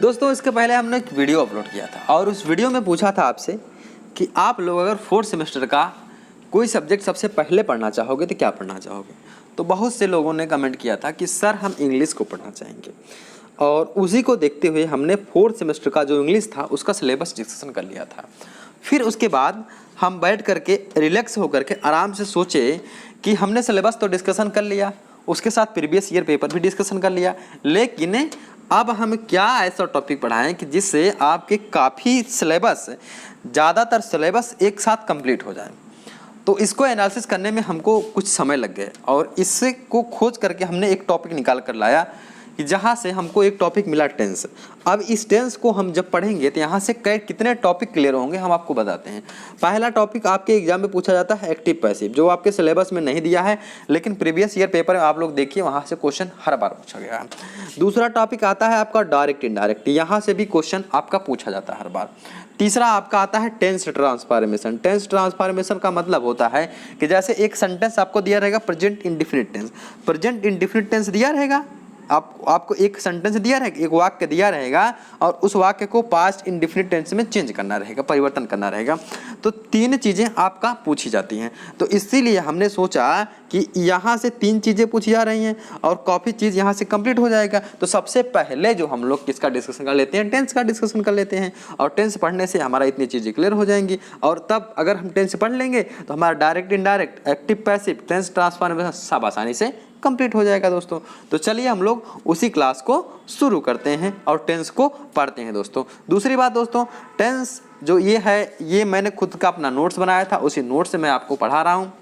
दोस्तों इसके पहले हमने एक वीडियो अपलोड किया था और उस वीडियो में पूछा था आपसे कि आप लोग अगर 4th सेमेस्टर का कोई सब्जेक्ट सबसे पहले पढ़ना चाहोगे तो क्या पढ़ना चाहोगे। तो बहुत से लोगों ने कमेंट किया था कि सर हम इंग्लिश को पढ़ना चाहेंगे, और उसी को देखते हुए हमने 4th सेमेस्टर का जो इंग्लिश था उसका सिलेबस डिस्कशन कर लिया था। फिर उसके बाद हम बैठ करके रिलैक्स होकर के आराम से सोचे कि हमने सिलेबस तो डिस्कशन कर लिया, उसके साथ प्रीवियस ईयर पेपर भी डिस्कशन कर लिया, लेकिन अब हम क्या ऐसा टॉपिक पढ़ाएं कि जिससे आपके काफ़ी सिलेबस, ज़्यादातर सिलेबस एक साथ कंप्लीट हो जाए। तो इसको एनालिसिस करने में हमको कुछ समय लग गए और इससे को खोज करके हमने एक टॉपिक निकाल कर लाया कि जहाँ से हमको एक टॉपिक मिला टेंस। अब इस टेंस को हम जब पढ़ेंगे तो यहाँ से कितने टॉपिक क्लियर होंगे हम आपको बताते हैं। पहला टॉपिक आपके एग्जाम में पूछा जाता है एक्टिव पैसिव, जो आपके सिलेबस में नहीं दिया है, लेकिन प्रीवियस ईयर पेपर में आप लोग देखिए वहाँ से क्वेश्चन हर बार पूछा गया है। दूसरा टॉपिक आता है आपका डायरेक्ट इनडायरेक्ट, यहाँ से भी क्वेश्चन आपका पूछा जाता है हर बार। तीसरा आपका आता है टेंस ट्रांसफॉर्मेशन। टेंस ट्रांसफॉर्मेशन का मतलब होता है कि जैसे एक सेंटेंस आपको दिया रहेगा present indefinite tense, present indefinite tense दिया रहेगा, आपको एक सेंटेंस दिया रहेगा, एक वाक्य दिया रहेगा और उस वाक्य को पास्ट इंडेफिनिट टेंस में चेंज करना रहेगा, परिवर्तन करना रहेगा। तो 3 चीज़ें आपका पूछी जाती हैं। तो इसीलिए हमने सोचा कि यहाँ से 3 चीज़ें पूछी जा रही हैं और काफ़ी चीज़ यहाँ से कंप्लीट हो जाएगा। तो सबसे पहले जो हम लोग किसका डिस्कशन कर लेते हैं, टेंस का डिस्कशन कर लेते हैं। और टेंस पढ़ने से हमारा इतनी चीज़ें क्लियर हो जाएंगी और तब अगर हम टेंस पढ़ लेंगे तो हमारा direct indirect, active passive, tense transformation सब आसानी से कंप्लीट हो जाएगा दोस्तों। तो चलिए हम लोग उसी क्लास को शुरू करते हैं और टेंस को पढ़ते हैं दोस्तों। दूसरी बात दोस्तों, टेंस जो ये है ये मैंने खुद का अपना नोट्स बनाया था, उसी नोट्स से मैं आपको पढ़ा रहा हूँ।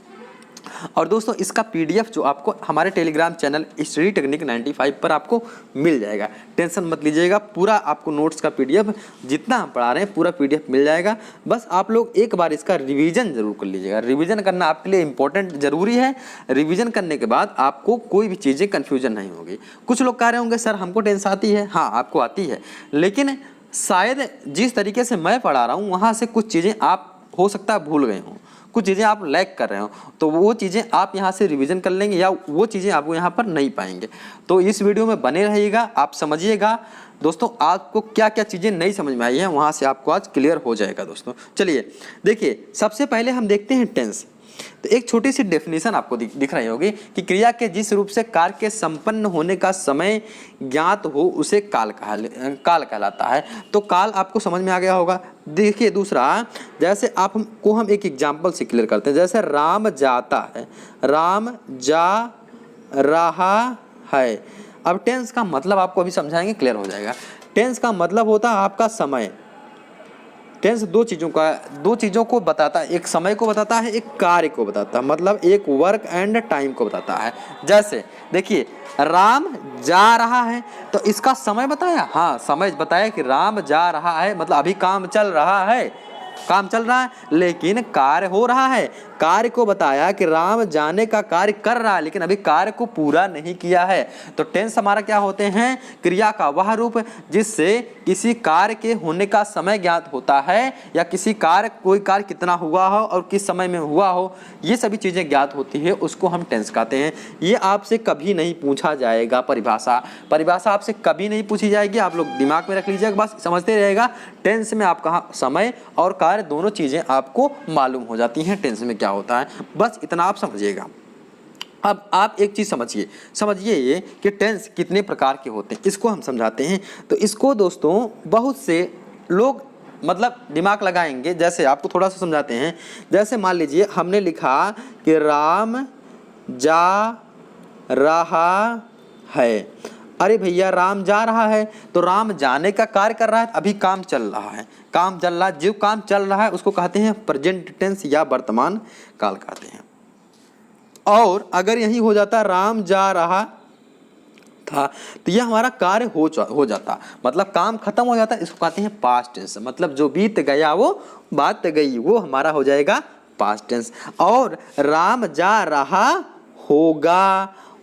और दोस्तों इसका पीडीएफ जो आपको हमारे टेलीग्राम चैनल स्टडी टेक्निक 95 पर आपको मिल जाएगा। टेंशन मत लीजिएगा, पूरा आपको नोट्स का पीडीएफ जितना हम पढ़ा रहे हैं पूरा पीडीएफ मिल जाएगा। बस आप लोग एक बार इसका रिवीजन जरूर कर लीजिएगा। रिवीजन करना आपके लिए इंपॉर्टेंट जरूरी है। रिवीजन करने के बाद आपको कोई भी चीज़ें कन्फ्यूजन नहीं होगी। कुछ लोग कह रहे होंगे सर हमको टेंस आती है, हाँ आपको आती है, लेकिन शायद जिस तरीके से मैं पढ़ा रहा हूँ वहाँ से कुछ चीज़ें आप हो सकता है भूल गए हों, कुछ चीज़ें आप लैग कर रहे हो, तो वो चीज़ें आप यहाँ से रिवीजन कर लेंगे या वो चीज़ें आपको यहाँ पर नहीं पाएंगे। तो इस वीडियो में बने रहिएगा, आप समझिएगा दोस्तों। आपको क्या क्या चीज़ें नहीं समझ में आई हैं वहाँ से आपको आज क्लियर हो जाएगा दोस्तों। चलिए देखिए, सबसे पहले हम देखते हैं टेंस। तो एक छोटी सी डेफिनेशन आपको दिख रही होगी कि क्रिया के जिस रूप से कार्य के संपन्न होने का समय ज्ञात हो उसे काल कहलाता है। तो काल आपको समझ में आ गया होगा। देखिए दूसरा, जैसे आपको हम एक एग्जांपल से क्लियर करते हैं। जैसे राम जाता है, राम जा रहा है। अब टेंस का मतलब आपको अभी समझाएंगे, क्लियर हो जाएगा। टेंस का मतलब होता है आपका समय। टेंस दो चीज़ों को बताता है, एक समय को बताता है, एक कार्य को बताता है, मतलब एक वर्क एंड टाइम को बताता है। जैसे देखिए राम जा रहा है, तो इसका समय बताया, हाँ समय बताया कि राम जा रहा है, मतलब अभी काम चल रहा है, काम चल रहा है, लेकिन कार्य हो रहा है। कार्य को बताया कि राम जाने का कार्य कर रहा है, लेकिन अभी कार्य को पूरा नहीं किया है। तो टेंस हमारा क्या होते हैं, क्रिया का वह रूप जिससे किसी कार्य के होने का समय ज्ञात होता है, या किसी कार्य कोई कार्य कितना हुआ हो और किस समय में हुआ हो, ये सभी चीज़ें ज्ञात होती है, उसको हम टेंस कहते हैं। ये आपसे कभी नहीं पूछा जाएगा, परिभाषा आपसे कभी नहीं पूछी जाएगी, आप लोग दिमाग में रख लीजिएगा, बस समझते रहेगा। टेंस में आपका समय और कार्य दोनों चीज़ें आपको मालूम हो जाती हैं टेंस में क्या होता है, बस इतना आप समझिएगा। अब आप एक चीज़ समझिए ये कि टेंस कितने प्रकार के होते हैं, इसको हम समझाते हैं। तो इसको दोस्तों बहुत से लोग मतलब दिमाग लगाएंगे। जैसे आपको थोड़ा सा समझाते हैं। जैसे मान लीजिए हमने लिखा कि राम जा रहा है। अरे भैया राम जा रहा है तो राम जाने का कार्य कर रहा है, अभी काम चल रहा है, जो काम चल रहा है उसको कहते हैं प्रेजेंट टेंस या वर्तमान काल कहते हैं। और अगर यही हो जाता राम जा रहा था तो यह हमारा कार्य हो जाता, मतलब काम खत्म हो जाता, इसको कहते हैं पास्ट टेंस, मतलब जो बीत गया वो बात गई, वो हमारा हो जाएगा पास्ट टेंस। और राम जा रहा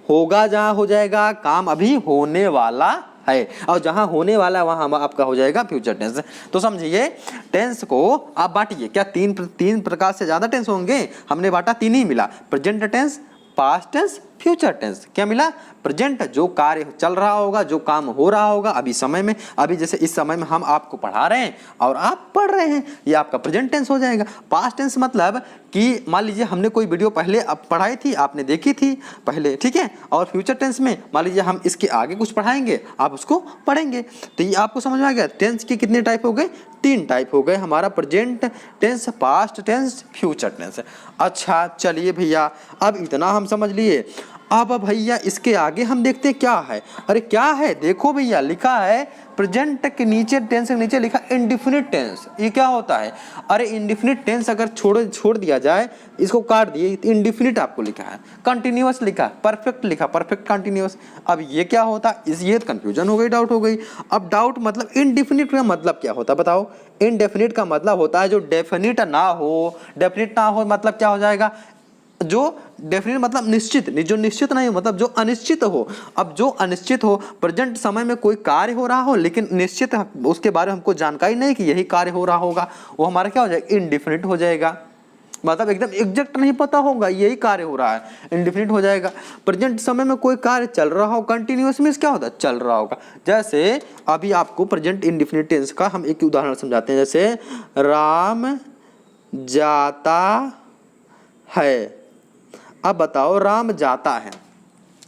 होगा जहाँ हो जाएगा काम अभी होने वाला है, और जहाँ होने वाला है वहाँ आपका हो जाएगा फ्यूचर टेंस। तो समझिए टेंस को आप बांटिए, क्या तीन प्रकार से ज़्यादा टेंस होंगे, हमने बांटा 3 ही मिला, present tense, past tense, future tense. क्या मिला? प्रेजेंट जो कार्य चल रहा होगा, जो काम हो रहा होगा अभी समय में, अभी जैसे इस समय में हम आपको पढ़ा रहे हैं और आप पढ़ रहे हैं, ये आपका प्रेजेंट टेंस हो जाएगा। पास्ट टेंस मतलब कि मान लीजिए हमने कोई वीडियो पहले अब पढ़ाई थी, आपने देखी थी पहले, ठीक है, और फ्यूचर टेंस में मान लीजिए हम इसके आगे कुछ पढ़ाएंगे, आप उसको पढ़ेंगे। तो ये आपको समझ में आ गया। टेंस के कितने टाइप हो गए? 3 टाइप हो गए हमारा, present tense, past tense, future tense. अच्छा चलिए भैया, अब इतना हम समझ लिए। अब भैया इसके आगे हम देखते हैं क्या है। अरे क्या है? देखो भैया लिखा है प्रेजेंट के नीचे, टेंस के नीचे लिखा इंडेफिनिट टेंस। ये क्या होता है? अरे इंडेफिनिट टेंस अगर छोड़ दिया जाए, इसको काट दिए, इंडेफिनिट आपको लिखा है, कंटिन्यूअस लिखा, परफेक्ट लिखा, परफेक्ट कंटिन्यूअस। अब ये क्या होता? ये कंफ्यूजन हो गई, डाउट हो गई। अब डाउट मतलब इंडेफिनिट का मतलब क्या होता है बताओ? इनडेफिनिट का मतलब होता है जो डेफिनिट ना हो। डेफिनिट ना हो मतलब क्या हो जाएगा? जो डेफिनेट मतलब निश्चित, जो निश्चित नहीं हो मतलब जो अनिश्चित हो। अब जो अनिश्चित हो, प्रेजेंट समय में कोई कार्य हो रहा हो लेकिन निश्चित उसके बारे में हमको जानकारी नहीं कि यही कार्य हो रहा होगा, वो हमारा क्या हो जाएगा? इनडेफिनिट हो जाएगा। मतलब एकदम एग्जैक्ट नहीं पता होगा यही कार्य हो रहा है, इनडेफिनिट हो जाएगा। प्रेजेंट समय में कोई कार्य चल रहा हो, कंटिन्यूअस में क्या होता है? चल रहा होगा। जैसे अभी आपको प्रेजेंट इंडेफिनिट टेंस का हम एक उदाहरण समझाते हैं। जैसे राम जाता है। अब बताओ, राम जाता है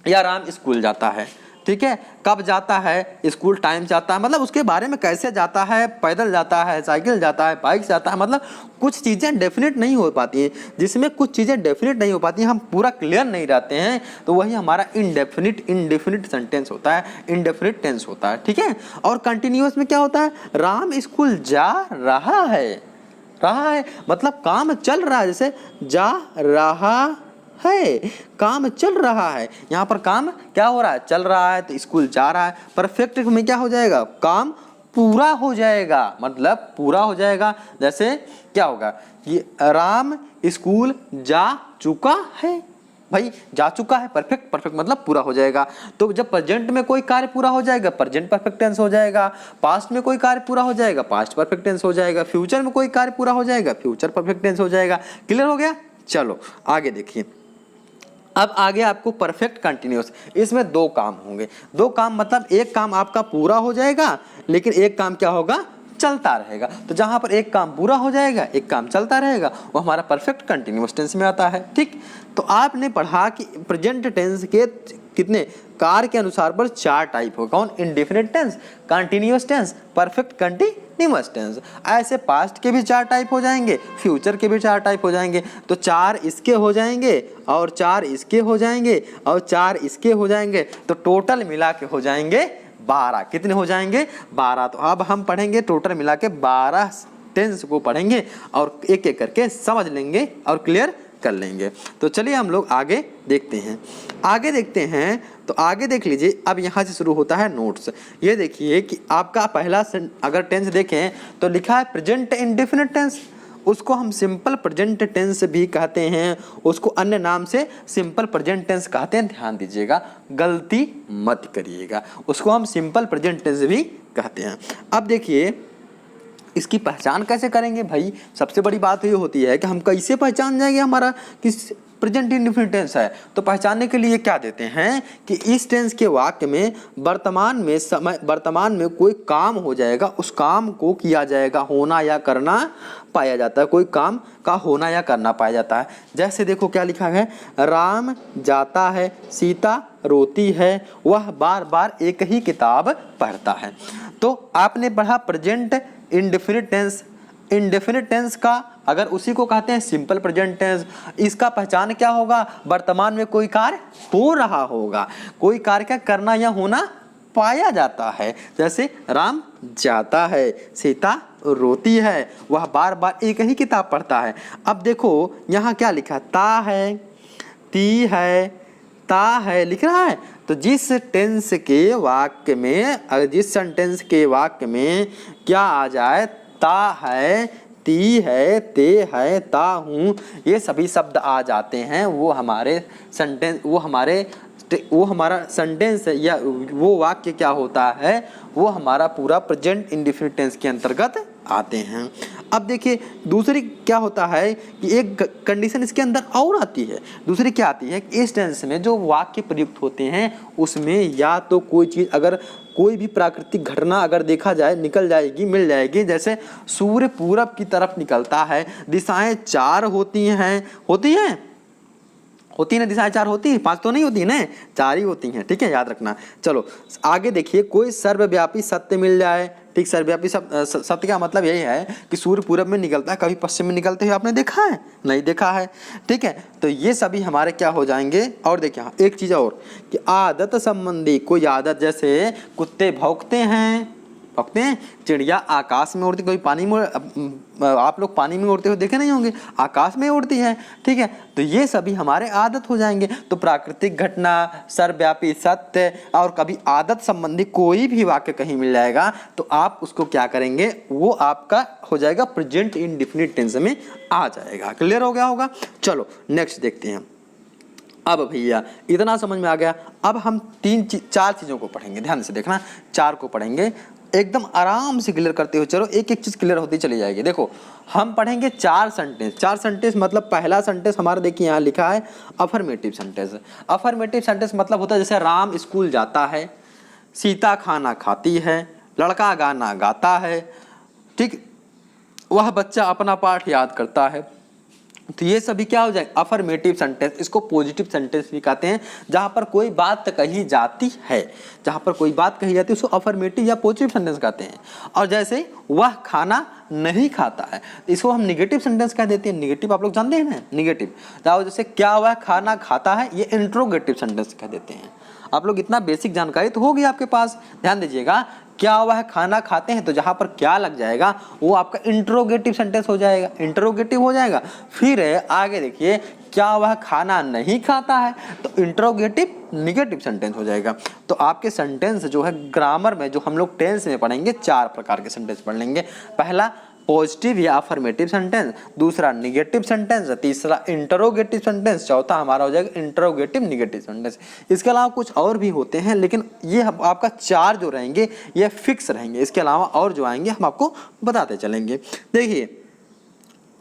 या राम स्कूल जाता है, ठीक है, कब जाता है? स्कूल टाइम जाता है, मतलब उसके बारे में कैसे जाता है, पैदल जाता है, साइकिल जाता है, बाइक जाता है, मतलब कुछ चीज़ें डेफिनेट नहीं हो पाती हैं। जिसमें कुछ चीज़ें डेफिनेट नहीं हो पाती हैं, हम पूरा क्लियर नहीं रहते हैं, तो वही हमारा इंडेफिनिट सेंटेंस होता है, इंडेफिनिट टेंस होता है, ठीक है। और कंटिन्यूअस में क्या होता है? राम स्कूल जा रहा है मतलब काम चल रहा है, जैसे जा रहा है, काम चल रहा है। यहाँ पर काम क्या हो रहा है? चल रहा है, तो स्कूल जा रहा है। परफेक्ट में क्या हो जाएगा? काम पूरा हो जाएगा, मतलब पूरा हो जाएगा। जैसे क्या होगा? ये राम स्कूल जा चुका है, भाई जा चुका है, परफेक्ट मतलब पूरा हो जाएगा। तो जब प्रेजेंट में कोई कार्य पूरा हो जाएगा, प्रेजेंट परफेक्ट टेंस हो जाएगा। पास्ट में कोई कार्य पूरा हो जाएगा, पास्ट परफेक्ट टेंस हो जाएगा। फ्यूचर में कोई कार्य पूरा हो जाएगा, फ्यूचर परफेक्ट टेंस हो जाएगा। क्लियर हो गया? चलो आगे देखिए। अब आगे आपको परफेक्ट कंटिन्यूअस, इसमें 2 काम होंगे। 2 काम मतलब एक काम आपका पूरा हो जाएगा, लेकिन एक काम क्या होगा? चलता रहेगा। तो जहां पर एक काम पूरा हो जाएगा, एक काम चलता रहेगा, वो हमारा परफेक्ट कंटिन्यूअस टेंस में आता है, ठीक। तो आपने पढ़ा कि प्रेजेंट टेंस के कितने कार्य के अनुसार पर 4 टाइप हो। कौन? Indefinite tense, continuous tense, perfect continuous tense. ऐसे पास्ट के भी 4 टाइप हो जाएंगे, फ्यूचर के भी 4 टाइप हो जाएंगे। तो 4 इसके हो जाएंगे और 4 इसके हो जाएंगे और 4 इसके हो जाएंगे, तो टोटल मिला के हो जाएंगे 12। कितने हो जाएंगे? 12। तो अब हम पढ़ेंगे टोटल मिला के 12 टेंस को पढ़ेंगे और एक एक करके समझ लेंगे और क्लियर कर लेंगे। तो चलिए हम लोग आगे देखते हैं। तो आगे देख लीजिए। अब यहाँ से शुरू होता है नोट्स। ये देखिए कि आपका पहला अगर टेंस देखें तो लिखा है प्रेजेंट इंडेफिनिट टेंस। उसको हम सिंपल प्रेजेंट टेंस भी कहते हैं, उसको अन्य नाम से सिंपल प्रेजेंट टेंस कहते हैं। ध्यान दीजिएगा, गलती मत करिएगा, उसको हम सिंपल प्रेजेंट टेंस भी कहते हैं। अब देखिए इसकी पहचान कैसे करेंगे भाई? सबसे बड़ी बात ये होती है कि हम कैसे पहचान जाएंगे हमारा किस प्रेजेंट इंडेफिनिट टेंस है। तो पहचानने के लिए क्या देते हैं कि इस टेंस के वाक्य में वर्तमान में कोई काम हो जाएगा, उस काम को किया जाएगा, होना या करना पाया जाता है, कोई काम का होना या करना पाया जाता है। जैसे देखो क्या लिखा है, राम जाता है, सीता रोती है, वह बार बार एक ही किताब पढ़ता है। तो आपने पढ़ा present indefinite tense. Indefinite tense का अगर उसी को कहते हैं सिंपल प्रेजेंट टेंस। इसका पहचान क्या होगा? वर्तमान में कोई कार्य हो रहा होगा, कोई कार्य का करना या होना पाया जाता है। जैसे राम जाता है, सीता रोती है, वह बार बार एक ही किताब पढ़ता है। अब देखो यहाँ क्या लिखा, ता है, ती है, ता है लिख रहा है। तो जिस टेंस के वाक्य में, जिस सेंटेंस के वाक्य में क्या आ जाए, ता है, ती है, ते है, ता हूँ, ये सभी शब्द आ जाते हैं, वो हमारा सेंटेंस या वो वाक्य क्या होता है, वो हमारा पूरा प्रेजेंट इंडेफिनिट टेंस के अंतर्गत आते हैं। अब देखिए दूसरी क्या होता है कि एक कंडीशन इसके अंदर और आती है। दूसरी क्या आती है कि इस टेंस में जो वाक्य प्रयुक्त होते हैं उसमें या तो कोई चीज़ अगर कोई भी प्राकृतिक घटना अगर देखा जाए निकल जाएगी मिल जाएगी, जैसे सूर्य पूरब की तरफ निकलता है, दिशाएं 4 होती हैं, होती ना दिशाएं 4 होती हैं, 5 तो नहीं होती ना, 4 ही होती हैं, ठीक है, याद रखना। चलो आगे देखिए, कोई सर्वव्यापी सत्य मिल जाए, ठीक, सर्वव्यापी सत्य का मतलब यही है कि सूर्य पूरब में निकलता है, कभी पश्चिम में निकलते हुए आपने देखा है? नहीं देखा है, ठीक है। तो ये सभी हमारे क्या हो जाएंगे। और देखिए एक चीज़ और कि आदत संबंधी कोई आदत, जैसे कुत्ते भौंकते हैं, चिड़िया आकाश में उड़ती, कोई पानी में, आप लोग पानी में उड़ते हुए देखे नहीं होंगे, आकाश में उड़ती है, ठीक है। तो ये सभी हमारे आदत हो जाएंगे। तो प्राकृतिक घटना, सर्वव्यापी सत्य और कभी आदत संबंधी कोई भी वाक्य कहीं मिल जाएगा तो आप उसको क्या करेंगे, वो आपका हो जाएगा प्रेजेंट इंडेफिनिट टेंस में आ जाएगा। क्लियर हो गया होगा। चलो नेक्स्ट देखते हैं। अब भैया इतना समझ में आ गया। अब हम 4 चीज़ों को पढ़ेंगे, ध्यान से देखना, 4 को पढ़ेंगे एकदम आराम से क्लियर करते हुए। चलो एक एक चीज़ क्लियर होती चली जाएगी। देखो हम पढ़ेंगे 4 सेंटेंस। 4 सेंटेंस मतलब पहला सेंटेंस हमारा देखिए यहाँ लिखा है अफर्मेटिव सेंटेंस। अफर्मेटिव सेंटेंस मतलब होता है जैसे राम स्कूल जाता है, सीता खाना खाती है, लड़का गाना गाता है, ठीक, वह बच्चा अपना पाठ याद करता है। तो ये सभी क्या हो जाए, अफर्मेटिव सेंटेंस। इसको पॉजिटिव सेंटेंस भी कहते हैं, जहाँ पर कोई बात कही जाती है, जहाँ पर कोई बात कही जाती है उसको अफर्मेटिव या पॉजिटिव सेंटेंस कहते हैं। और जैसे वह खाना नहीं खाता है, इसको हम निगेटिव सेंटेंस कह देते हैं। निगेटिव आप लोग जानते हैं ना, निगेटिव। जैसे क्या वह खाना खाता है, ये इंट्रोगेटिव सेंटेंस कह देते हैं। आप लोग इतना बेसिक जानकारी तो होगी आपके पास। ध्यान दीजिएगा, क्या वह खाना खाते हैं, तो जहां पर क्या लग जाएगा वो आपका इंट्रोगेटिव सेंटेंस हो जाएगा, इंट्रोगेटिव हो जाएगा। फिर आगे देखिए, क्या वह खाना नहीं खाता है, तो इंट्रोगेटिव निगेटिव सेंटेंस हो जाएगा। तो आपके सेंटेंस जो है ग्रामर में, जो हम लोग टेंस में पढ़ेंगे, 4 प्रकार के सेंटेंस पढ़ लेंगे। पहला पॉजिटिव या अफर्मेटिव सेंटेंस, दूसरा निगेटिव सेंटेंस, तीसरा इंटरोगेटिव सेंटेंस, चौथा हमारा हो जाएगा इंटरोगेटिव निगेटिव सेंटेंस। इसके अलावा कुछ और भी होते हैं, लेकिन ये आपका 4 जो रहेंगे ये फिक्स रहेंगे। इसके अलावा और जो आएंगे हम आपको बताते चलेंगे। देखिए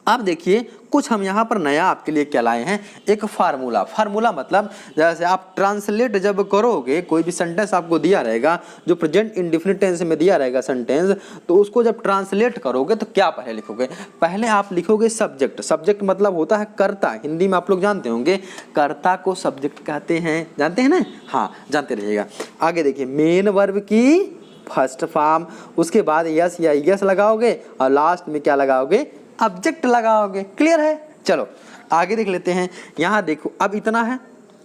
अब देखिए कुछ हम यहाँ पर नया आपके लिए क्या लाए हैं, एक फार्मूला। फार्मूला मतलब जैसे आप ट्रांसलेट जब करोगे, कोई भी सेंटेंस आपको दिया रहेगा जो प्रेजेंट इंडेफिनिट टेंस में दिया रहेगा सेंटेंस, तो उसको जब ट्रांसलेट करोगे तो क्या पहले लिखोगे, पहले आप लिखोगे सब्जेक्ट। सब्जेक्ट मतलब होता है कर्ता, हिंदी में आप लोग जानते होंगे, कर्ता को सब्जेक्ट कहते हैं, जानते हैं ना, हाँ जानते रहिएगा। आगे देखिए मेन वर्ब की फर्स्ट फॉर्म, उसके बाद यस या यस लगाओगे और लास्ट में क्या लगाओगे, ऑब्जेक्ट लगाओगे। क्लियर है। चलो आगे देख लेते हैं। यहाँ देखो अब इतना है,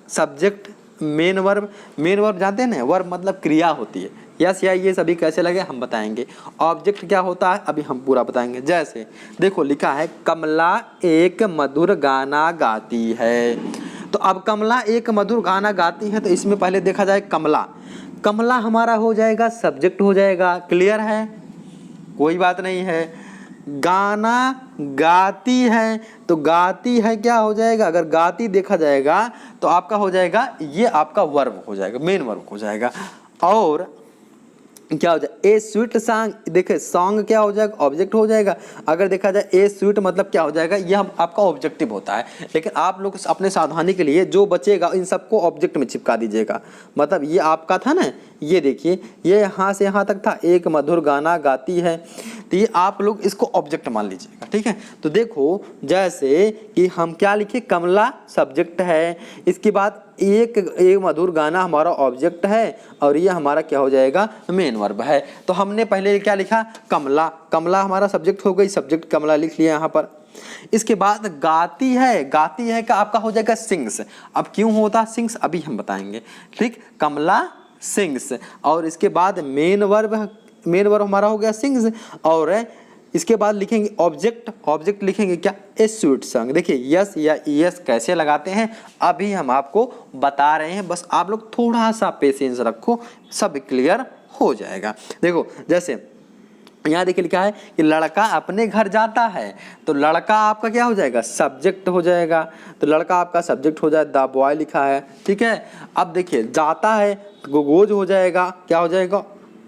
subject, main verb. Main verb जानते हैं ना, वर्ब मतलब क्रिया होती है। यस या ये सभी कैसे लगे हम बताएंगे। ऑब्जेक्ट क्या होता है अभी हम पूरा बताएंगे। जैसे देखो लिखा है कमला एक मधुर गाना गाती है, तो अब कमला एक मधुर गाना गाती है, तो इसमें पहले देखा जाए कमला। कमला हमारा हो जाएगा सब्जेक्ट हो जाएगा। क्लियर है, कोई बात नहीं है। गाना गाती है, तो गाती है क्या हो जाएगा, अगर गाती देखा जाएगा तो आपका हो जाएगा, ये आपका वर्ब हो जाएगा, मेन वर्ब हो जाएगा। और क्या हो जाए, ए स्वीट सॉन्ग, देखिए सॉन्ग क्या हो जाएगा, ऑब्जेक्ट हो जाएगा। अगर देखा जाए ए स्वीट मतलब क्या हो जाएगा, ये हम आपका ऑब्जेक्टिव होता है। लेकिन आप लोग अपने सावधानी के लिए जो बचेगा इन सबको ऑब्जेक्ट में चिपका दीजिएगा। मतलब ये आपका था ना, ये देखिए ये यहाँ से यहाँ तक था, एक मधुर गाना गाती है, तो ये आप लोग इसको ऑब्जेक्ट मान लीजिएगा। ठीक है, तो देखो जैसे कि हम क्या लिखे, कमला सब्जेक्ट है, इसके बाद एक मधुर गाना हमारा ऑब्जेक्ट है, और ये हमारा क्या हो जाएगा, मेन वर्ब है। तो हमने पहले क्या लिखा, कमला। कमला हमारा सब्जेक्ट हो गई, सब्जेक्ट कमला लिख लिया यहाँ पर। इसके बाद गाती है, गाती है का आपका हो जाएगा सिंग्स। अब क्यों होता सिंग्स अभी हम बताएंगे। ठीक, कमला सिंग्स, और इसके बाद मेन वर्ब हमारा हो गया सिंग्स, और इसके बाद लिखेंगे ऑब्जेक्ट। ऑब्जेक्ट लिखेंगे क्या, ए स्वीट सॉन्ग। देखिए यस या यस कैसे लगाते हैं अभी हम आपको बता रहे हैं, बस आप लोग थोड़ा सा पेशेंस रखो, सब क्लियर हो जाएगा। देखो जैसे यहाँ देखिए लिखा है कि लड़का अपने घर जाता है, तो लड़का आपका क्या हो जाएगा, सब्जेक्ट हो जाएगा। तो लड़का आपका सब्जेक्ट हो जाए, द बॉय लिखा है। ठीक है, अब देखिए जाता है तो गोज हो जाएगा, क्या हो जाएगा,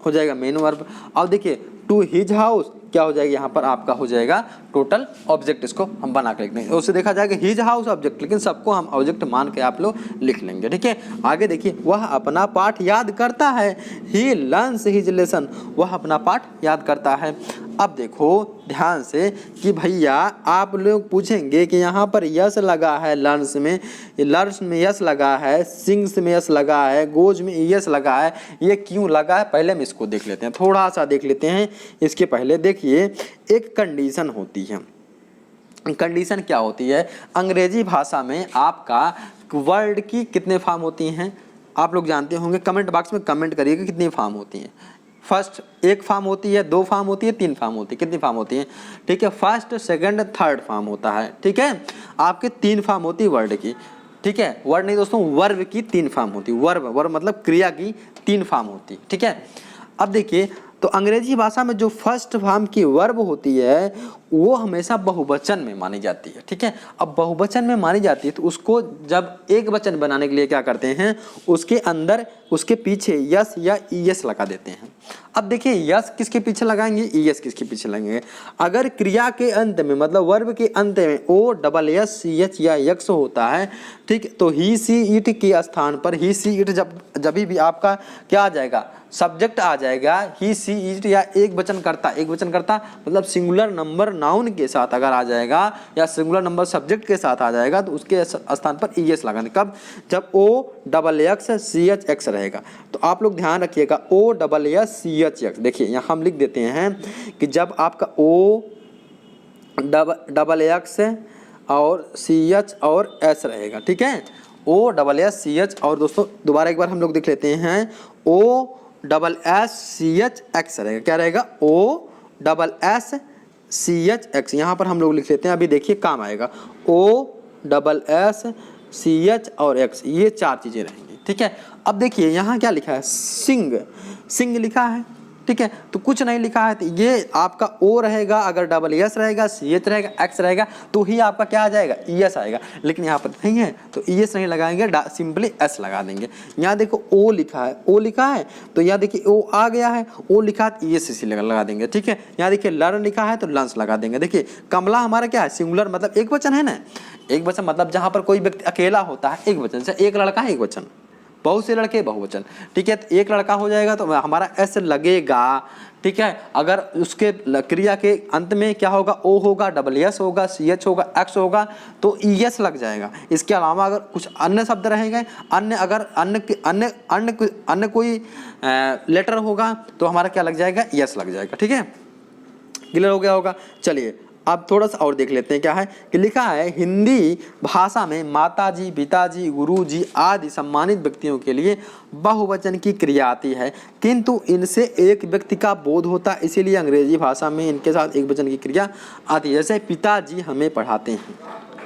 हो जाएगा मेन वर्ब। अब देखिए टू हिज हाउस, क्या हो जाएगा यहाँ पर आपका हो जाएगा टोटल ऑब्जेक्ट, इसको हम बना के लिख देंगे। उससे देखा जाएगा हिज हाउस ऑब्जेक्ट, लेकिन सबको हम ऑब्जेक्ट मान के आप लोग लिख लेंगे, ठीक है। आगे देखिए, वह अपना पाठ याद करता है, ही लर्न्स हिज लेसन, वह अपना पाठ याद करता है। अब देखो ध्यान से कि भैया आप लोग पूछेंगे कि यहाँ पर यस लगा है लर्न्स में यस लगा है, सिंग्स में यस लगा है, गोज में यस लगा है, ये क्यों लगा है? पहले हम इसको देख लेते हैं, थोड़ा सा देख लेते हैं। इसके पहले देखिए एक कंडीशन होती है। कंडीशन क्या होती है? अंग्रेजी भाषा में आपका वर्ड की कितने फॉर्म होती हैं आप लोग जानते होंगे, कमेंट बॉक्स में कमेंट करिएगा कितनी फॉर्म होती हैं। फर्स्ट एक फॉर्म होती है, दो फॉर्म होती है, तीन फॉर्म होती है, कितनी फॉर्म होती है? ठीक है, फर्स्ट सेकंड थर्ड फॉर्म होता है, ठीक है। आपके तीन फॉर्म होती है वर्ड की, ठीक है। वर्ड नहीं दोस्तों, वर्ब की तीन फॉर्म होती है। वर्ब मतलब क्रिया की तीन फॉर्म होती है, ठीक है। अब देखिए, तो अंग्रेजी भाषा में जो फर्स्ट फॉर्म की वर्ब होती है वो हमेशा बहुवचन में मानी जाती है, ठीक है। अब बहुवचन में मानी जाती है तो उसको जब एक वचन बनाने के लिए क्या करते हैं, उसके अंदर उसके पीछे यस या ईएस लगा देते हैं। अब देखिए, यस किसके पीछे लगाएंगे, ईएस किसके पीछे लगाएंगे? अगर क्रिया के अंत में मतलब वर्ब के अंत में O double S C H या यक्स होता है, ठीक, तो ही सी इट के स्थान पर ही सी इट जब भी आपका क्या आ जाएगा, सब्जेक्ट आ जाएगा, ही सी इट या एक वचन करता मतलब सिंगुलर नंबर नाउन के साथ अगर आ जाएगा या सिंगुलर नंबर सब्जेक्ट के साथ आ जाएगा तो उसके स्थान पर ईएस लगाने। कब? जब O double X C H X रहेगा। तो आप लोग ध्यान रखिएगा, O double S C H X. देखिए यहाँ हम लिख देते हैं कि जब आपका ओ डबल एक्स और सी एच और एस रहेगा, ठीक है, O double S C H. और दोस्तों दोबारा एक बार हम लोग देख लेते हैं, O double S C H X रहेगा। क्या रहेगा? O double S C H X. यहाँ पर हम लोग लिख लेते हैं, अभी देखिए काम आएगा, O double S C H और एक्स, ये चार चीज़ें रहेंगी, ठीक है। अब देखिए यहाँ क्या लिखा है, सिंग लिखा है, ठीक है। तो कुछ नहीं लिखा है तो ये आपका ओ रहेगा, अगर डबल एस रहेगा, सी एच रहेगा, एक्स रहेगा तो ही आपका क्या आ जाएगा, ई एस आएगा। लेकिन यहाँ पर नहीं है तो ई एस नहीं लगाएंगे, सिंपली एस लगा देंगे। यहाँ देखो ओ लिखा है, तो यहाँ देखिए ओ आ गया है, ओ लिखा है ई एस इसी लगा देंगे, ठीक है। यहाँ देखिए लर्न लिखा है तो लंस लगा देंगे। देखिए कमला हमारा क्या है, सिंगुलर मतलब एक वचन है ना, एक वचन मतलब जहाँ पर कोई व्यक्ति अकेला होता है एक वचन से, एक लड़का है एक वचन, बहुत से लड़के बहुवचन, ठीक है। तो एक लड़का हो जाएगा तो हमारा एस लगेगा, ठीक है। अगर उसके क्रिया के अंत में क्या होगा, ओ होगा, डबल एस होगा, सी एच होगा, एक्स होगा तो ई एस लग जाएगा। इसके अलावा अगर कुछ अन्य शब्द रहेंगे, अन्य कोई लेटर होगा तो हमारा क्या लग जाएगा, यस लग जाएगा, ठीक है। क्लियर हो गया होगा। चलिए अब थोड़ा सा और देख लेते हैं, क्या है कि लिखा है, हिंदी भाषा में माताजी, पिताजी, गुरुजी आदि सम्मानित व्यक्तियों के लिए बहुवचन की क्रिया आती है, किंतु इनसे एक व्यक्ति का बोध होता है, इसीलिए अंग्रेजी भाषा में इनके साथ एक वचन की क्रिया आती है। जैसे पिताजी हमें पढ़ाते हैं,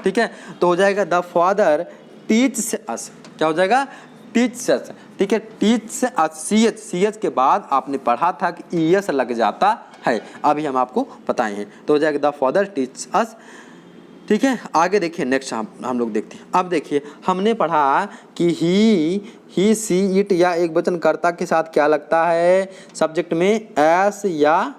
ठीक है, तो हो जाएगा द फादर टीच अस। क्या हो जाएगा, टीच अस, ठीक है। टीच अस, सी एच के बाद आपने पढ़ा था कि ई एस लग जाता है, अभी हम आपको बताए हैं, तो हो जाएगा द फादर टीच अस, ठीक है। आगे देखिए नेक्स्ट हम लोग देखते हैं। अब देखिए हमने पढ़ा कि ही सी इट या एक वचन कर्ता के साथ क्या लगता है, सब्जेक्ट में एस या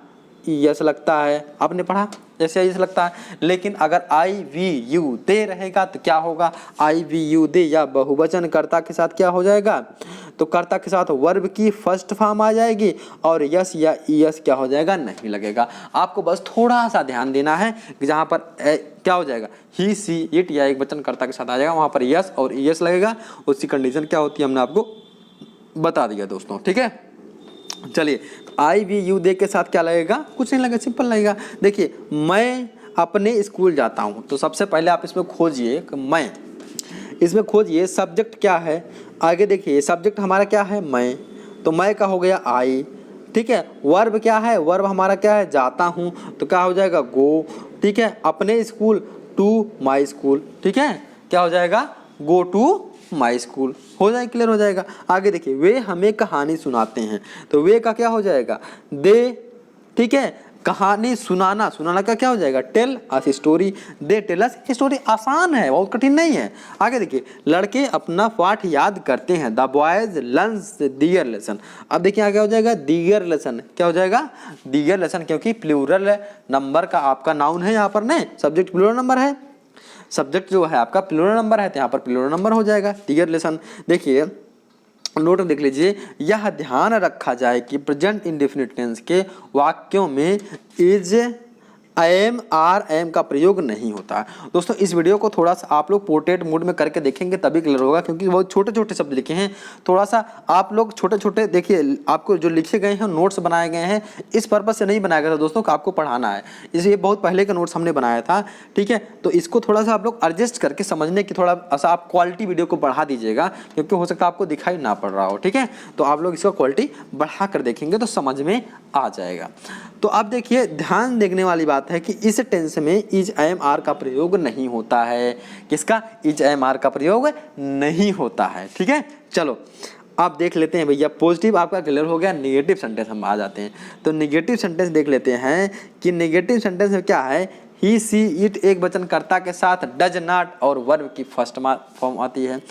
ई एस लगता है, आपने पढ़ा जैसे एस लगता है। लेकिन अगर आई वी यू दे रहेगा तो क्या होगा, आई वी यू दे या बहुवचन कर्ता के साथ क्या हो जाएगा, तो कर्ता के साथ वर्ब की फर्स्ट फॉर्म आ जाएगी और यस या ई एस क्या हो जाएगा, नहीं लगेगा। आपको बस थोड़ा सा ध्यान देना है कि जहाँ पर क्या हो जाएगा, ही सी इट या एक वचन कर्ता के साथ आ जाएगा, वहाँ पर यस और ई एस लगेगा। उसकी कंडीशन क्या होती है हमने आपको बता दिया दोस्तों, ठीक है। चलिए आई वी यू दे के साथ क्या लगेगा, कुछ नहीं लगेगा, सिंपल लगेगा। देखिए मैं अपने स्कूल जाता हूँ, तो सबसे पहले आप इसमें खोजिए कि मैं, इसमें खोजिए सब्जेक्ट क्या है। आगे देखिए सब्जेक्ट हमारा क्या है, मैं, तो मैं का हो गया आई, ठीक है। वर्ब क्या है, वर्ब हमारा क्या है, जाता हूँ, तो क्या हो जाएगा, गो, ठीक है। अपने स्कूल, टू माई स्कूल, ठीक है, क्या हो जाएगा, गो टू माई स्कूल, हो जाए, क्लियर हो जाएगा। आगे देखिए वे हमें कहानी सुनाते हैं, तो वे का क्या हो जाएगा, दे, ठीक है। कहानी सुनाना, सुनाना का क्या हो जाएगा, tell us story, they tell us story. आसान है, बहुत कठिन नहीं है। आगे देखिए, लड़के अपना पाठ याद करते हैं, the boys learns their lesson. अब देखिए यहाँ क्या हो जाएगा, दियर लेसन, क्या हो जाएगा, दियर लेसन, क्योंकि प्लूरल नंबर का आपका नाउन है यहाँ पर, नहीं सब्जेक्ट प्लूरल नंबर है, सब्जेक्ट जो है आपका प्लूरल नंबर है, तो यहाँ पर प्लूरल नंबर हो जाएगा दियर लेसन। देखिए नोट देख लीजिए, यह ध्यान रखा जाए कि प्रेजेंट इंडेफिनिट टेंस के वाक्यों में इज, एम, आर, एम का प्रयोग नहीं होता है। दोस्तों इस वीडियो को थोड़ा सा आप लोग पोर्ट्रेट मोड में करके देखेंगे तभी क्लियर होगा, क्योंकि बहुत छोटे छोटे शब्द लिखे हैं। थोड़ा सा आप लोग छोटे छोटे देखिए, आपको जो लिखे गए हैं नोट्स बनाए गए हैं इस पर्पज़ से नहीं बनाया गया था दोस्तों कि आपको पढ़ाना है, इसलिए बहुत पहले का नोट्स हमने बनाया था, ठीक है। तो इसको थोड़ा सा आप लोग एडजस्ट करके समझने की थोड़ा सा आप क्वालिटी वीडियो को बढ़ा दीजिएगा, क्योंकि हो सकता है आपको दिखाई ना पड़ रहा हो, ठीक है। तो आप लोग इसका क्वालिटी बढ़ा कर देखेंगे तो समझ में आ जाएगा। तो अब देखिए ध्यान देखने वाली बात है कि इस टेंस में इज, एम, आर का प्रयोग नहीं होता है। किसका, इज, एम, आर का प्रयोग नहीं होता है, ठीक है। चलो आप देख लेते हैं भैया, पॉजिटिव आपका क्लियर हो गया, नेगेटिव सेंटेंस हम आ जाते हैं। तो नेगेटिव सेंटेंस देख लेते हैं कि नेगेटिव सेंटेंस में क्या है, ही, सी, इट एक वचनकर्ता के साथ डज नॉट और वर्ब की फर्स्ट फॉर्म आती है।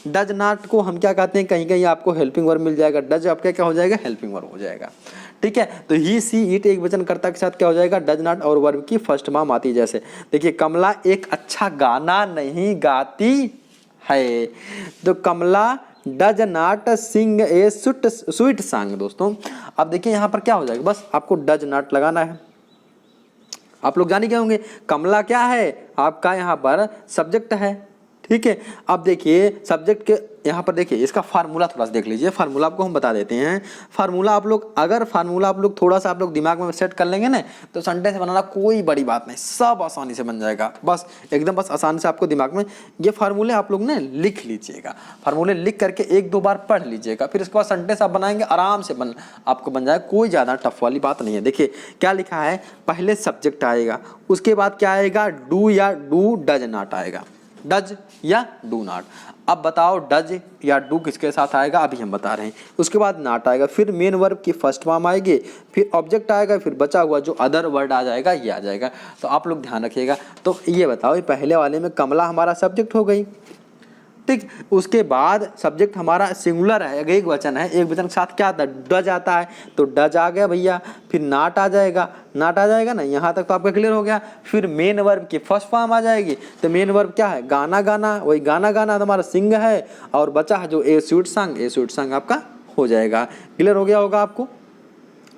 डज नॉट को हम क्या कहते हैं, कहीं कहीं आपको हेल्पिंग वर्ब मिल जाएगा, डज आपका क्या हो जाएगा, हेल्पिंग वर्ब हो जाएगा, ठीक है। तो ही, सी, इट एक वचनकर्ता के साथ क्या हो जाएगा, डज नॉट और वर्ब की फर्स्ट फॉर्म आती है। जैसे देखिए, कमला एक अच्छा गाना नहीं गाती है, तो Kamala does not sing a sweet song. दोस्तों अब देखिए यहाँ पर क्या हो जाएगा, बस आपको डज नॉट लगाना है। आप लोग जाने क्या होंगे, कमला क्या है आपका यहाँ पर सब्जेक्ट है, ठीक है। अब देखिए सब्जेक्ट के यहाँ पर देखिए इसका फार्मूला थोड़ा सा देख लीजिए, फार्मूला आपको हम बता देते हैं। फार्मूला आप लोग अगर फार्मूला आप लोग थोड़ा सा आप लोग दिमाग में सेट कर लेंगे ना, तो सेंटेंस बनाना कोई बड़ी बात नहीं, सब आसानी से बन जाएगा। बस एकदम बस आसानी से आपको दिमाग में ये फार्मूले आप लोग ने लिख लीजिएगा, फार्मूले लिख करके एक दो बार पढ़ लीजिएगा, फिर उसके बाद सेंटेंस आप बनाएंगे आराम से आपको बन जाएगा, कोई ज़्यादा टफ वाली बात नहीं है। देखिए क्या लिखा है, पहले सब्जेक्ट आएगा, उसके बाद क्या आएगा, डू या डू डज नॉट आएगा, डज या डू नॉट। अब बताओ डज या डू किसके साथ आएगा, अभी हम बता रहे हैं। उसके बाद नॉट आएगा, फिर मेन वर्ब की फर्स्ट फॉर्म आएगी, फिर ऑब्जेक्ट आएगा, फिर बचा हुआ जो अदर वर्ड आ जाएगा ये आ जाएगा। तो आप लोग ध्यान रखिएगा। तो ये बताओ, ये पहले वाले में कमला हमारा सब्जेक्ट हो गई, ठीक। उसके बाद सब्जेक्ट हमारा सिंगुलर है, एक वचन है, एक वचन के साथ क्या आता है, डज आता है, तो डज आ गया भैया, फिर नॉट आ जाएगा, नॉट आ जाएगा ना, यहाँ तक तो आपका क्लियर हो गया। फिर मेन वर्ब की फर्स्ट फॉर्म आ जाएगी, तो मेन वर्ब क्या है, गाना गाना, वही गाना गाना हमारा सिंग है, और बचा है जो ए स्वीट सॉन्ग, ए स्वीट सॉन्ग आपका हो जाएगा। क्लियर हो गया होगा आपको।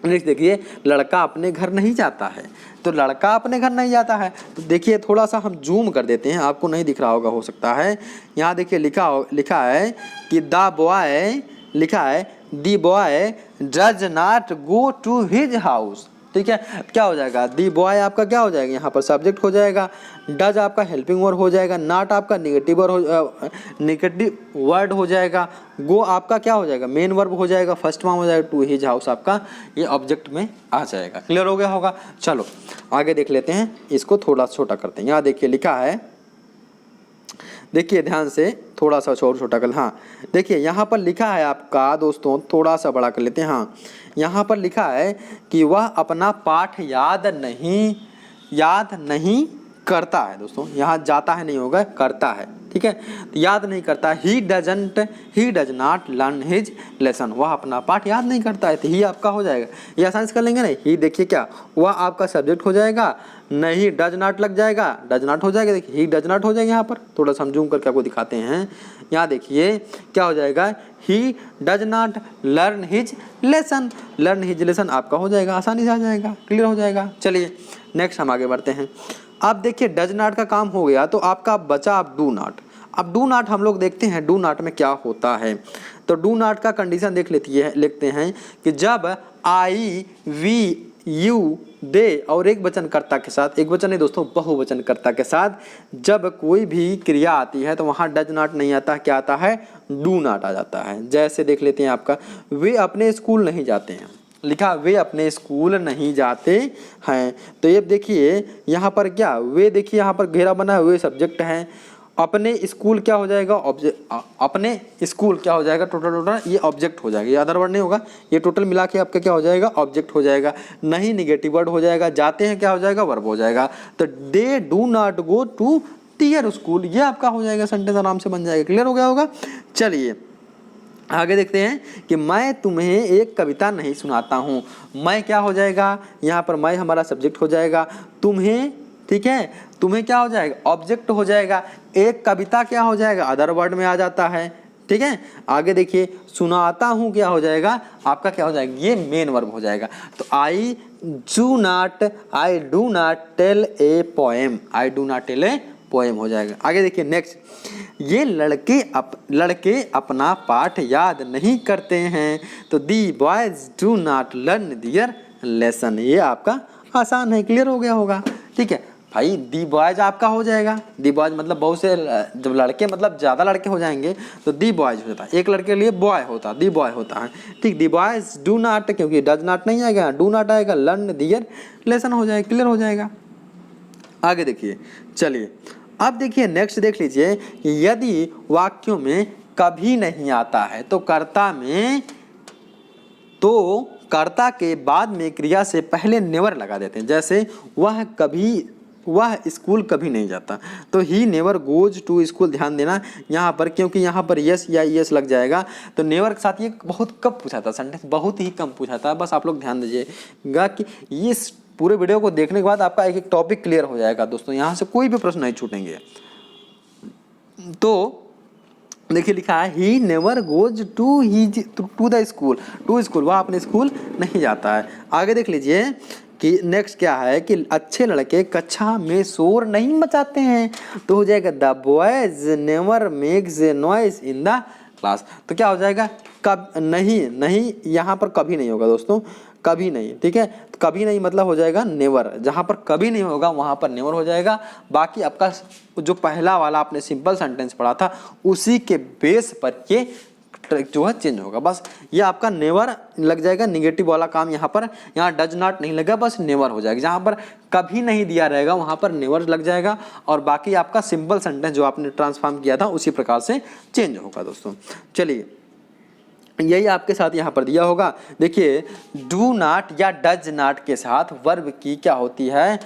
नेक्स्ट देखिए, लड़का अपने घर नहीं जाता है, तो लड़का अपने घर नहीं जाता है, तो देखिए थोड़ा सा हम जूम कर देते हैं, आपको नहीं दिख रहा होगा हो सकता है। यहाँ देखिए लिखा है कि द बॉय, लिखा है the boy does not go to his house, ठीक है। क्या हो जाएगा, दी बॉय आपका क्या हो जाएगा, यहाँ पर सब्जेक्ट हो जाएगा, डज आपका हेल्पिंग वर्ब हो जाएगा, नॉट आपका नेगेटिव वर्ड हो जाएगा, गो आपका क्या हो जाएगा, मेन वर्ब हो जाएगा, फर्स्ट फॉर्म हो जाएगा, टू हिज हाउस आपका ये ऑब्जेक्ट में आ जाएगा। क्लियर हो गया होगा। चलो आगे देख लेते हैं, इसको थोड़ा छोटा करते हैं। यहाँ देखिए लिखा है, देखिए ध्यान से, थोड़ा सा छोटा कर, हाँ देखिए यहाँ पर लिखा है आपका दोस्तों, थोड़ा सा बड़ा कर लेते हैं। हाँ यहाँ पर लिखा है कि वह अपना पाठ याद नहीं करता है। दोस्तों यहाँ जाता है नहीं होगा, करता है, ठीक है। तो याद नहीं करता, he does not learn his lesson, वह अपना पाठ याद नहीं करता है, तो ही आपका हो जाएगा। ये आसानी से कर लेंगे ना, ही देखिए क्या, वह आपका सब्जेक्ट हो जाएगा, नहीं डज नॉट लग जाएगा, डज नॉट हो जाएगा, देखिए ही डज नॉट हो जाएगा। यहाँ पर थोड़ा सा हम जूम करके आपको दिखाते हैं। यहाँ देखिए क्या हो जाएगा, he does not learn his lesson, learn his lesson आपका हो जाएगा, आसानी से आ जाएगा, क्लियर हो जाएगा। चलिए नेक्स्ट हम आगे बढ़ते हैं। अब देखिए डज नॉट का काम हो गया, तो आपका बचा अब डू नॉट। अब डू नॉट हम लोग देखते हैं डू नॉट में क्या होता है। तो डू नॉट का कंडीशन लिखते हैं कि जब आई, वी, यू, दे और एक वचनकर्ता के साथ, एक वचन नहीं दोस्तों बहुवचनकर्ता के साथ जब कोई भी क्रिया आती है तो वहाँ डज नॉट नहीं आता, क्या आता है, डू नॉट आ जाता है। जैसे देख लेते हैं आपका, वे अपने स्कूल नहीं जाते हैं, लिखा वे अपने स्कूल नहीं जाते हैं। तो ये देखिए यहाँ पर क्या, वे देखिए यहाँ पर घेरा बना है, वे सब्जेक्ट है, अपने स्कूल क्या हो जाएगा, अपने स्कूल क्या हो जाएगा, टोटल ये ऑब्जेक्ट हो जाएगा, ये अदर वर्ड नहीं होगा, ये टोटल मिला के आपका क्या हो जाएगा, ऑब्जेक्ट हो जाएगा। नहीं निगेटिव वर्ड हो जाएगा, जाते हैं क्या हो जाएगा, वर्ब हो जाएगा। तो they do not go to their school, ये आपका हो जाएगा, सेंटेंस आराम से बन जाएगा। क्लियर हो गया होगा। चलिए आगे देखते हैं कि मैं तुम्हें एक कविता नहीं सुनाता हूँ। मैं क्या हो जाएगा, यहाँ पर मैं हमारा सब्जेक्ट हो जाएगा, तुम्हें, ठीक है, तुम्हें क्या हो जाएगा, ऑब्जेक्ट हो जाएगा। एक कविता क्या हो जाएगा, अदर वर्ड में आ जाता है, ठीक है। आगे देखिए, सुनाता हूँ क्या हो जाएगा, आपका क्या हो जाएगा, ये मेन वर्ब हो जाएगा। तो I do not tell a poem, I do not tell a poem हो जाएगा। आगे देखिए नेक्स्ट, ये लड़के अपना पाठ याद नहीं करते हैं, तो the boys do not learn their lesson, ये आपका आसान है। क्लियर हो गया होगा, ठीक है भाई। दी बॉयज आपका हो जाएगा, दी बॉयज मतलब बहुत से, जब लड़के मतलब ज़्यादा लड़के हो जाएंगे तो दी बॉयज होता है, एक लड़के के लिए बॉय होता, दी बॉय होता है, ठीक। दी बॉयज डू नॉट, क्योंकि डज नॉट नहीं आएगा, डू नॉट आएगा, लर्न दियर लेसन हो जाएगा। क्लियर हो जाएगा। आगे देखिए, चलिए अब देखिए नेक्स्ट देख लीजिए, यदि वाक्यों में कभी नहीं आता है तो कर्ता में, तो कर्ता के बाद में क्रिया से पहले नेवर लगा देते हैं। जैसे वह स्कूल कभी नहीं जाता, तो he never goes to school. ध्यान देना यहाँ पर, क्योंकि यहाँ पर यस या यस लग जाएगा, तो नेवर के साथ ये बहुत कम पूछा था सेंटेंस, बहुत ही कम पूछा था। बस आप लोग ध्यान दीजिएगा कि ये पूरे वीडियो को देखने के बाद आपका एक एक टॉपिक क्लियर हो जाएगा दोस्तों, यहाँ से कोई भी प्रश्न नहीं छूटेंगे। तो देखिए लिखा है, he never goes to the school, to school, वह अपने स्कूल नहीं जाता है। आगे देख लीजिए कि नेक्स्ट क्या है कि अच्छे लड़के कक्षा में शोर नहीं मचाते हैं, तो हो जाएगा the boys never makes a noise in the class. तो क्या हो जाएगा, कब नहीं यहाँ पर कभी नहीं होगा दोस्तों, कभी नहीं, ठीक है। तो कभी नहीं मतलब हो जाएगा नेवर, जहाँ पर कभी नहीं होगा वहाँ पर नेवर हो जाएगा। बाकी आपका जो पहला वाला आपने सिंपल सेंटेंस पढ़ा था उसी के बेस पर ये जो है चेंज होगा। बस ये आपका नेवर लग जाएगा, निगेटिव वाला काम यहाँ पर, यहाँ डज नॉट नहीं लगा, बस नेवर हो जाएगा। जहाँ पर कभी नहीं दिया रहेगा वहाँ पर नेवर लग जाएगा, और बाकी आपका सिंपल सेंटेंस जो आपने ट्रांसफॉर्म किया था उसी प्रकार से चेंज होगा दोस्तों। चलिए यही आपके साथ यहाँ पर दिया होगा। देखिए डू नॉट या डज नॉट के साथ वर्ब की क्या होती है,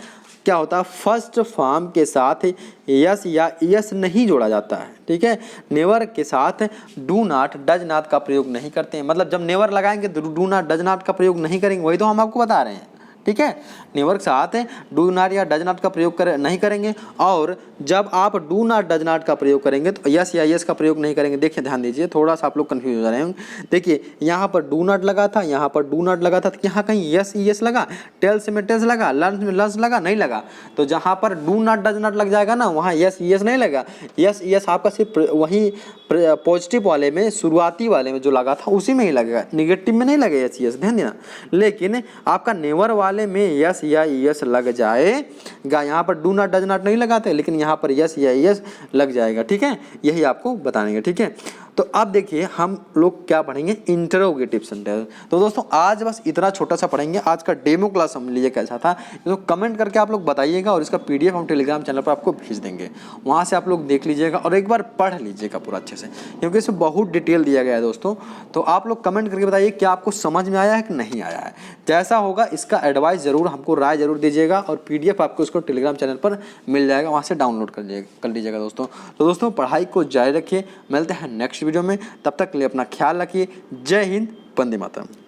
क्या होता है, फर्स्ट फॉर्म के साथ यस या यस नहीं जोड़ा जाता है, ठीक है। नेवर के साथ डू नॉट डज नॉट का प्रयोग नहीं करते हैं, मतलब जब नेवर लगाएंगे तो डू नॉट डज नॉट का प्रयोग नहीं करेंगे, वही तो हम आपको बता रहे हैं, ठीक है। नेवर के साथ डू नॉट या डज नॉट का प्रयोग नहीं करेंगे, और जब आप डू नॉट डज नॉट का प्रयोग करेंगे तो यस या यस का प्रयोग नहीं करेंगे। देखिए ध्यान दीजिए, थोड़ा सा आप लोग कंफ्यूज हो जा रहे हैं। देखिए यहाँ पर डू नॉट लगा था, यहाँ पर डू नॉट लगा था, तो यहाँ कहीं यस यस लगा, टेल्स में टेल्स लगा, लर्न में लर्न्स लगा, नहीं लगा। तो जहाँ पर डू नॉट डज नॉट लग जाएगा ना, वहाँ यस यस नहीं लगा, यस यस आपका सिर्फ वही पॉजिटिव वाले में, शुरुआती वाले में जो लगा था उसी में ही लगेगा, निगेटिव में नहीं लगेगा यस यस, ध्यान देना। लेकिन आपका नेवर वाले में यस या यस लग जाएगा, यहाँ पर डू नॉट डज नॉट नहीं लगाते, लेकिन यहाँ पर यस या यस लग जाएगा, ठीक है। यही आपको बताएंगे, ठीक है। तो अब देखिए हम लोग क्या पढ़ेंगे, इंटरोगेटिव सेंटेंस। तो दोस्तों आज बस इतना छोटा सा पढ़ेंगे, आज का डेमो क्लास समझ लीजिए कैसा था। तो कमेंट करके आप लोग बताइएगा, और इसका PDF हम टेलीग्राम चैनल पर आपको भेज देंगे, वहाँ से आप लोग देख लीजिएगा और एक बार पढ़ लीजिएगा पूरा अच्छे से, क्योंकि इसमें बहुत डिटेल दिया गया है दोस्तों। तो आप लोग कमेंट करके बताइए क्या आपको समझ में आया है कि नहीं आया है। जैसा होगा इसका एडवाइस ज़रूर हमको राय ज़रूर दीजिएगा, और PDF आपको उसको टेलीग्राम चैनल पर मिल जाएगा, वहाँ से डाउनलोड कर लीजिएगा दोस्तों। तो दोस्तों पढ़ाई को जारी रखिए, मिलते हैं नेक्स्ट वीडियो में, तब तक के लिए अपना ख्याल रखिए। जय हिंद, वंदे मातरम।